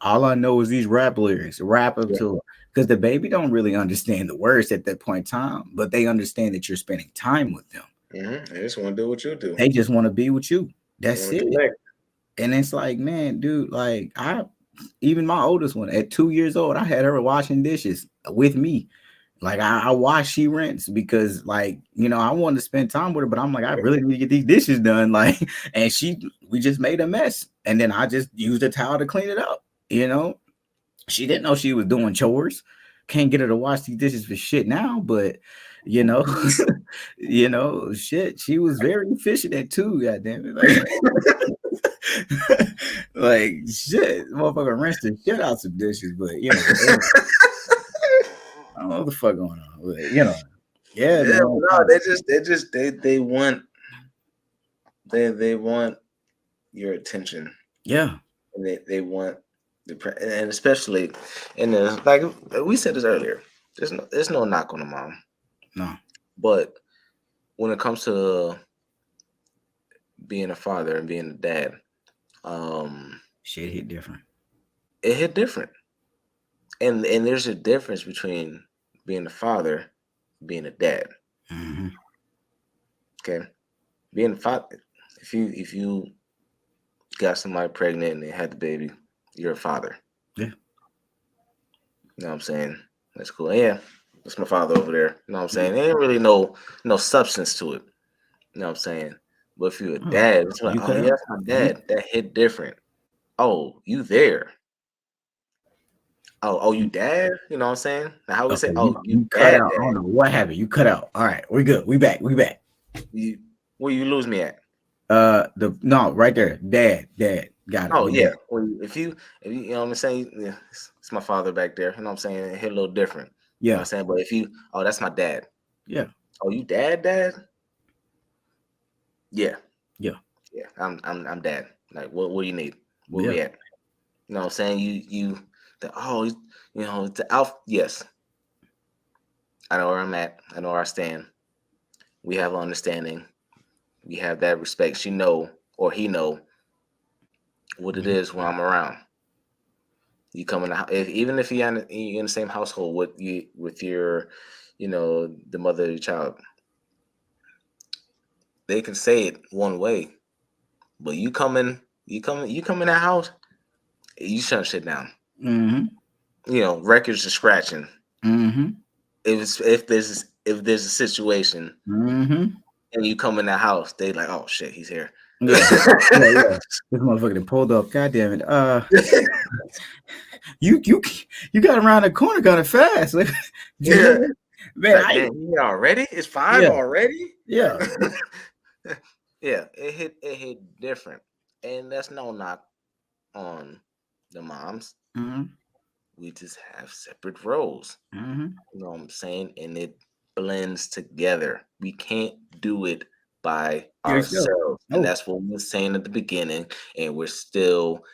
all I know is these rap lyrics, rap up Yeah. to it. Because the baby don't really understand the words at that point in time, but they understand that you're spending time with them. Mm-hmm. I just want to do what you do. They just want to be with you. They That's want to it. connect. And it's like, man, dude, like even my oldest one at 2 years old, I had her washing dishes with me. Like I wash, she rinse, because like, I wanted to spend time with her, but I'm like, I really need to get these dishes done. Like, and we just made a mess. And then I just used a towel to clean it up. She didn't know she was doing chores. Can't get her to wash these dishes for shit now, but you know, shit, she was very efficient at 2, goddamn it. Like, like shit, motherfucker rinsed the shit out some dishes, but I don't know what the fuck going on, but yeah, Yeah, man. no, they want your attention. Yeah. And they want and especially, and like we said this earlier, there's no knock on the mom. No. But when it comes to being a father and being a dad, shit hit different. It hit different. And there's a difference between being a father, being a dad. Mm-hmm. Okay, being a father, if you got somebody pregnant and they had the baby, you're a father. Yeah. You know what I'm saying? That's cool. Yeah, that's my father over there. You know what I'm saying? There ain't really no substance to it. You know what I'm saying? But if you're a dad, it's like, oh yeah, that's my dad. That hit different. Oh, you there? Oh, you dad? You know what I'm saying? Now, how we say, oh, you cut dad, out. dad. I don't know what happened. You cut out. All right, we're good. We back. Where you lose me at? No, right there. Dad. Got it. Oh yeah. Well, if you know what I'm saying, yeah, it's my father back there. You know what I'm saying? It hit a little different. Yeah. You know what I'm saying? But if oh, that's my dad. Yeah. Oh, you dad? Yeah. Yeah. Yeah. I'm dad. Like, what do you need? Where we at? You know what I'm saying? The alpha. Yes. I know where I'm at. I know where I stand. We have understanding. We have that respect. She know, or he know, what it is when I'm around. You come in the house, even if you're in the same household with your, the mother of your child. They can say it one way, but you come in that house, you shut shit down. Mm-hmm. Records are scratching. Mm-hmm. If there's a situation, mm-hmm. and you come in that house, they like, oh shit, he's here. Yeah. This motherfucker pulled up. God damn it. You got around the corner kind of fast. Like, yeah. Man, he already? It's 5 already? Yeah. Yeah, it hit different. And that's no knock on the moms. Mm-hmm. We just have separate roles. Mm-hmm. You know what I'm saying? And it blends together. We can't do it by ourselves. And that's what we were saying at the beginning. And we're still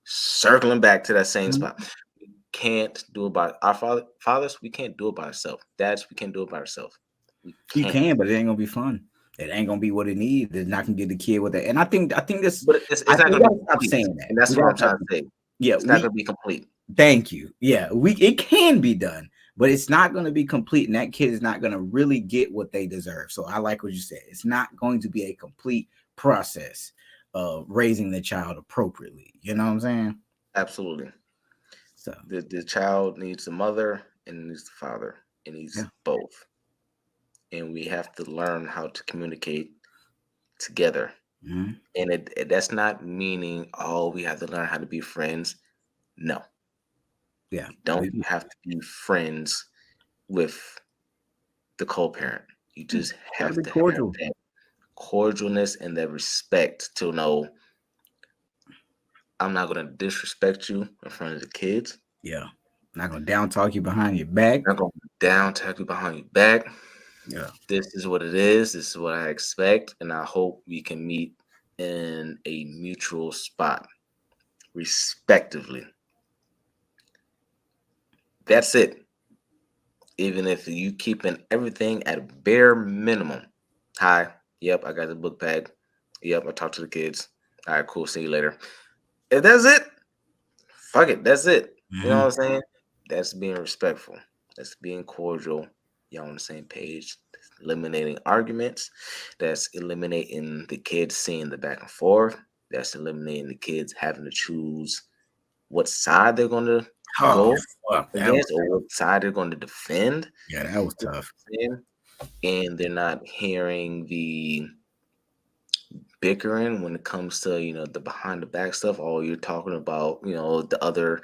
circling back to that same spot. We can't do it by our fathers. We can't do it by ourselves. Dads, we can't do it by ourselves. You can, but it ain't gonna be fun. It ain't gonna be what it needs. It's not gonna get the kid with it. And I think this. But it's not gonna be stop saying that. And that's what I'm trying to say. Yeah, it's not gonna be complete. Thank you. Yeah, it can be done, but it's not going to be complete, and that kid is not going to really get what they deserve. So I like what you said. It's not going to be a complete process of raising the child appropriately. You know what I'm saying? Absolutely. So the child needs the mother and needs the father. It needs both. And we have to learn how to communicate together. Mm-hmm. And that's not meaning, we have to learn how to be friends. No. Yeah. You don't have to be friends with the co-parent. You just have to have that cordialness and that respect to know I'm not going to disrespect you in front of the kids. Yeah. I'm not going to down talk you behind your back. I'm not going to down talk you behind your back. Yeah. This is what it is. This is what I expect, and I hope we can meet in a mutual spot, respectively. That's it. Even if you keeping everything at bare minimum. Hi. Yep, I got the book bag. Yep, I talked to the kids. All right, cool. See you later. If that's it, fuck it. That's it. You know what I'm saying? That's being respectful. That's being cordial. Y'all on the same page. That's eliminating arguments. That's eliminating the kids seeing the back and forth. That's eliminating the kids having to choose what side they're going to go Fuck, against or what side they're going to defend. yeah, that was tough. And they're not hearing the bickering when it comes to, the behind the back stuff. Oh, you're talking about, the other,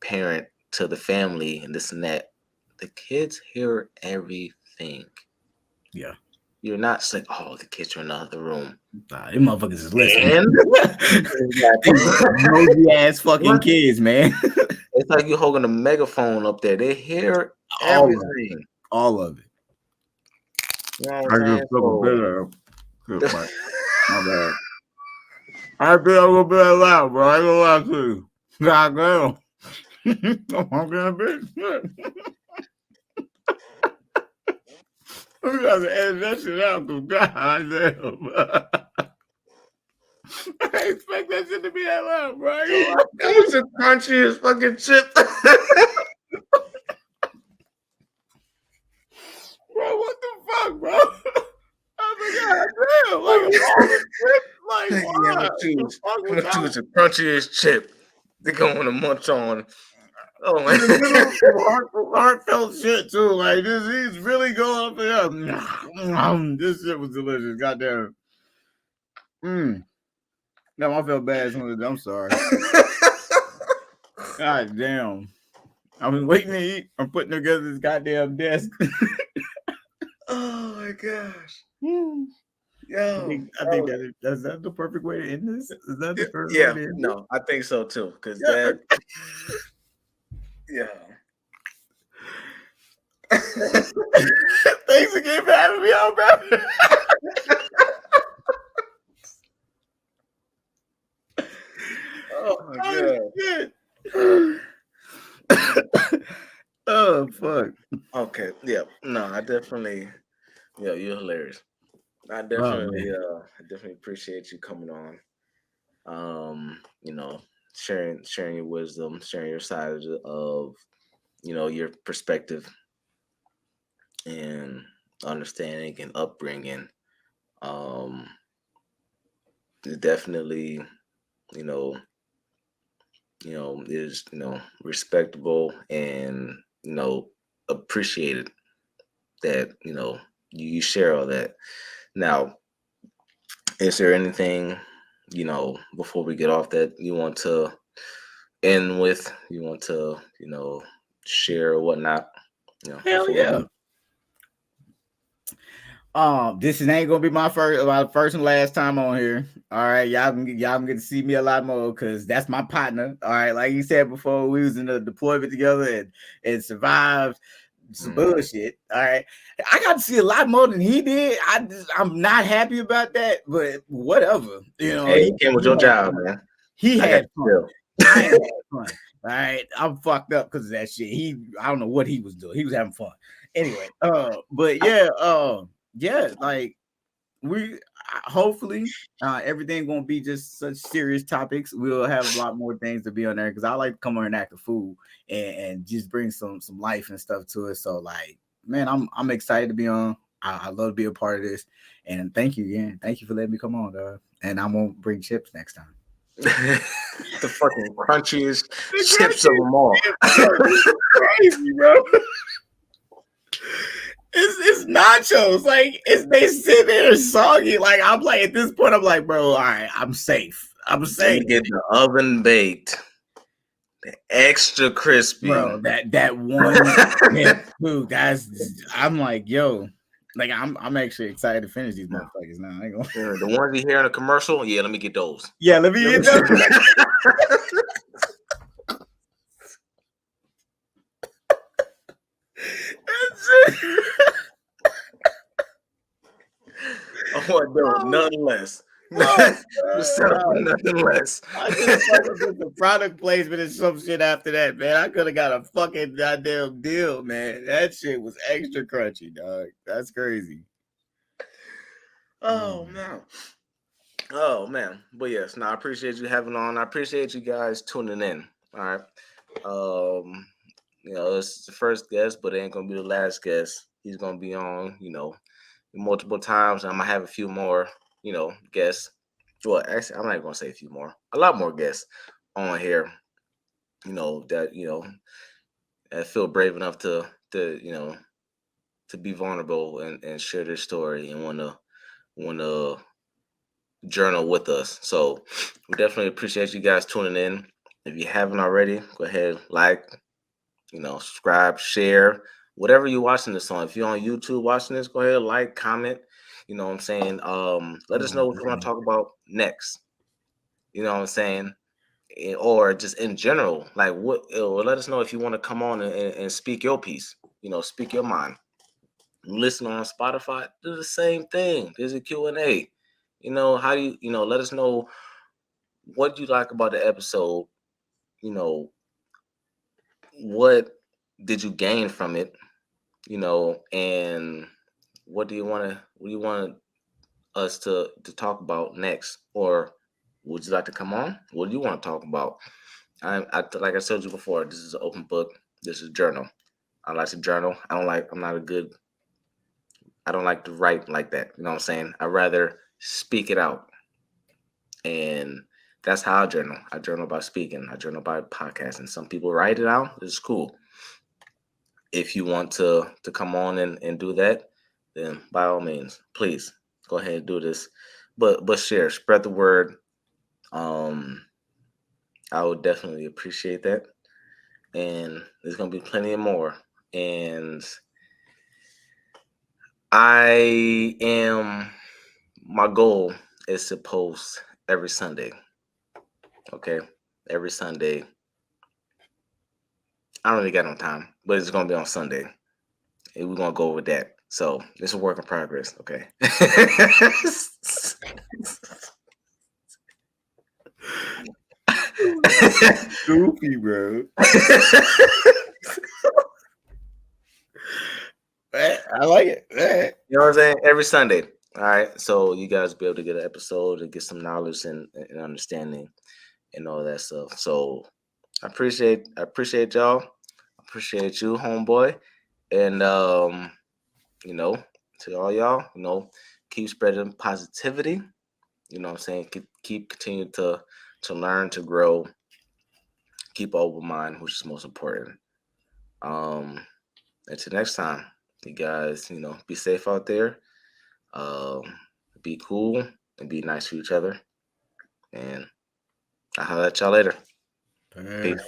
parent to the family and this and that. The kids hear everything. Yeah. You're not just like, oh, the kids are in the other room. Nah, them motherfuckers is listening. And nosy ass fucking kids, man. It's like you're holding a megaphone up there. They hear everything. All of it. You know what I'm saying? Good part. My bad. I think I'm gonna be loud, bro. I ain't gonna lie to you. God damn. I'm gonna be. We gotta edit that shit out, cause god damn. I didn't expect that shit to be that loud, bro. It was the crunchiest fucking chip. Bro, what the fuck, bro? I was like, god damn, like, I'm gonna choose the crunchiest chip. They're going to munch on. Oh man, heartfelt shit too. Like this, he's really going up there. This shit was delicious. Goddamn. No, I felt bad. I'm sorry. God damn. I was waiting to eat. I'm putting together this goddamn desk. Oh my gosh. Yo, I think that's the perfect way to end this. Is that the perfect way to end no, I think so too. Because that, Thanks again for having me on, bro. Oh my god. Oh fuck. Okay. Yeah. No, I definitely. Yeah, you're hilarious. I definitely, appreciate you coming on. Sharing your wisdom, sharing your side of, your perspective and understanding and upbringing. Definitely, is respectable and appreciated that you share all that. Now, is there anything before we get off that you want to end with? You want to share or whatnot? Hell yeah. This ain't gonna be my first and last time on here. All right, y'all can get to see me a lot more because that's my partner. All right, like you said before, we was in the deployment together and survived some bullshit. All right, I got to see a lot more than he did. I'm not happy about that, but whatever. Hey, he came with your job, man. He had fun. I had fun. All right, I'm fucked up because of that shit. I don't know what he was doing. He was having fun. Anyway, but yeah, like we hopefully everything gonna be just such serious topics. We'll have a lot more things to be on there because I like to come on and act a fool and just bring some life and stuff to it. So like, man, I'm excited to be on. I love to be a part of this, and thank you again. Thank you for letting me come on, dog. And I won't bring chips next time. The fucking crunchiest chips of them all. Crazy, bro. It's nachos. Like they sit there soggy. Like I'm like at this point, I'm like, bro, all right, I'm safe. I'm safe. You get the oven baked, the extra crispy. Bro, that one food. I'm like, yo, like I'm actually excited to finish these motherfuckers now. I ain't gonna... The ones you hear in the commercial, let me get those. Yeah, let me get those. What though? Nothing less. Oh, Just set up for God. nothing less. I just fucking put the product placement and some shit after that, man. I could have got a fucking goddamn deal, man. That shit was extra crunchy, dog. That's crazy. Oh man. Oh man. But yes, I appreciate you having on. I appreciate you guys tuning in. All right. This is the first guest, but it ain't gonna be the last guest. He's gonna be on, multiple times. I'm gonna have a few more, guests. Well, actually, I'm not gonna say a few more. A lot more guests on here. That feel brave enough to be vulnerable and share their story and wanna journal with us. So we definitely appreciate you guys tuning in. If you haven't already, go ahead, subscribe, share, whatever you're watching this on. If you're on YouTube watching this, go ahead, like, comment. You know what I'm saying? Let us know what you want to talk about next. You know what I'm saying? Or just in general, or let us know if you want to come on and speak your piece, speak your mind. Listen on Spotify, do the same thing. There's a Q&A. How do you, let us know what you like about the episode. What did you gain from it? And what do you want us to talk about next? Or would you like to come on? What do you want to talk about? Like I told you before, this is an open book. This is a journal. I like to journal. I don't like to write like that. You know what I'm saying? I'd rather speak it out. And that's how I journal. I journal by speaking. I journal by podcasting. Some people write it out. It's cool. If you want to come on and do that, then by all means, please go ahead and do this. But share, spread the word. I would definitely appreciate that. And there's gonna be plenty of more. And my goal is to post every Sunday. Okay, every Sunday. I don't really got no time, but it's gonna be on Sunday, and we're gonna go with that. So it's a work in progress. Okay. Goofy, bro. I like it. You know what I'm saying? Every Sunday. All right. So you guys will be able to get an episode and get some knowledge and understanding and all that stuff. So I appreciate y'all. I appreciate you, homeboy. And to all y'all, keep spreading positivity. You know what I'm saying? Keep continuing to learn, to grow, keep an open mind, which is most important. Until next time, you guys, be safe out there. Be cool and be nice to each other. And I'll holler at y'all later. Peace.